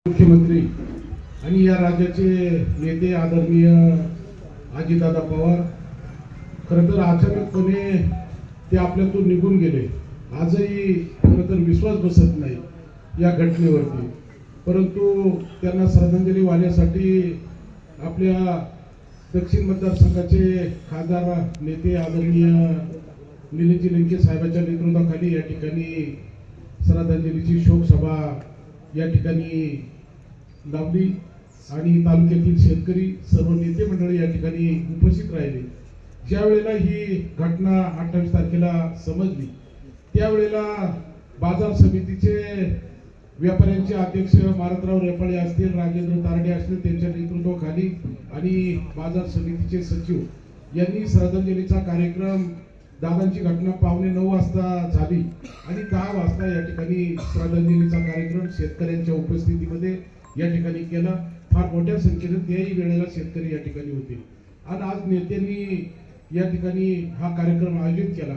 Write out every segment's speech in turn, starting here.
मुख्यमंत्री आणि या राज्याचे नेते आदरणीय अजितदादा पवार खरं तर अचानकपणे ते आपल्यातून निघून गेले. आजही खरं तर विश्वास बसत नाही या घटनेवरती, परंतु त्यांना श्रद्धांजली वाहण्यासाठी आपल्या दक्षिण मतदारसंघाचे खासदार नेते आदरणीय निलेशजी लंके साहेबांच्या नेतृत्वाखाली या ठिकाणी श्रद्धांजलीची शोक सभा या ठिकाणी लावली आणि तालुक्यातील शेतकरी सर्व नेते मंडळी या ठिकाणी उपस्थित राहिले. ज्या वेळेला ही घटना 28 तारखेला समजली त्यावेळेला बाजार समितीचे व्यापाऱ्यांचे अध्यक्ष मारुतराव रेपाळे असतील, राजेंद्र तारडे असतील, त्यांच्या नेतृत्वाखाली आणि बाजार समितीचे सचिव यांनी श्रद्धांजलीचा कार्यक्रम दादांची घटना 8:45 वाजता झाली आणि 10 वाजता या ठिकाणी श्रद्धांजलीचा कार्यक्रम शेतकऱ्यांच्या उपस्थितीमध्ये या ठिकाणी केला. फार मोठ्या संख्येने त्याही वेळेला शेतकरी या ठिकाणी होते आणि आज नेत्यांनी या ठिकाणी हा कार्यक्रम आयोजित केला.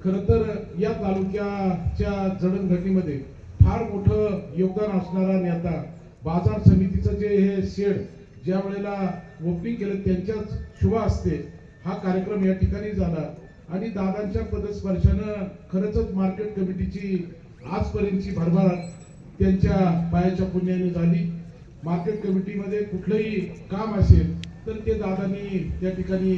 खरं तर या तालुक्याच्या जडणघडणीमध्ये फार मोठं योगदान असणारा नेता, बाजार समितीचं जे हे शेड ज्या वेळेला ओपनिंग केलं त्यांच्याच शुभ हस्ते हा कार्यक्रम या ठिकाणी झाला आणि दादांच्या पदस्पर्शानं खरंच मार्केट कमिटीची आजपर्यंतची भरभराट त्यांच्या पायाच्या पुण्याने झाली. मार्केट कमिटीमध्ये कुठलंही काम असेल तर ते दादांनी त्या ठिकाणी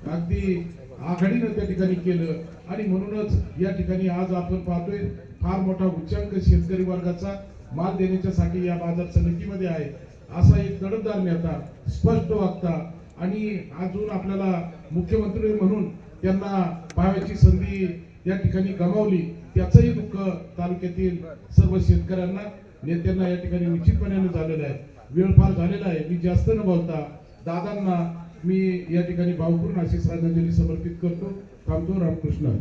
अगदी आघाडीनं त्या ठिकाणी केलं आणि म्हणूनच या ठिकाणी आज आपण पाहतोय फार मोठा उच्चांक शेतकरी वर्गाचा माल देण्याच्यासाठी या बाजार समितीमध्ये आहे. असा एक तडफदार नेता, स्पष्ट वक्ता आणि अजून आपल्याला मुख्यमंत्री म्हणून त्यांना पाहायची संधी या ठिकाणी गमावली, त्याचंही दुःख तालुक्यातील सर्व शेतकऱ्यांना नेत्यांना या ठिकाणी निश्चितपणे झालेलं आहे. वेळ फार झालेला आहे. मी जास्त न बोलता दादांना मी या ठिकाणी भावपूर्ण अशी श्रद्धांजली समर्पित करतो. थांबतो. रामकृष्ण.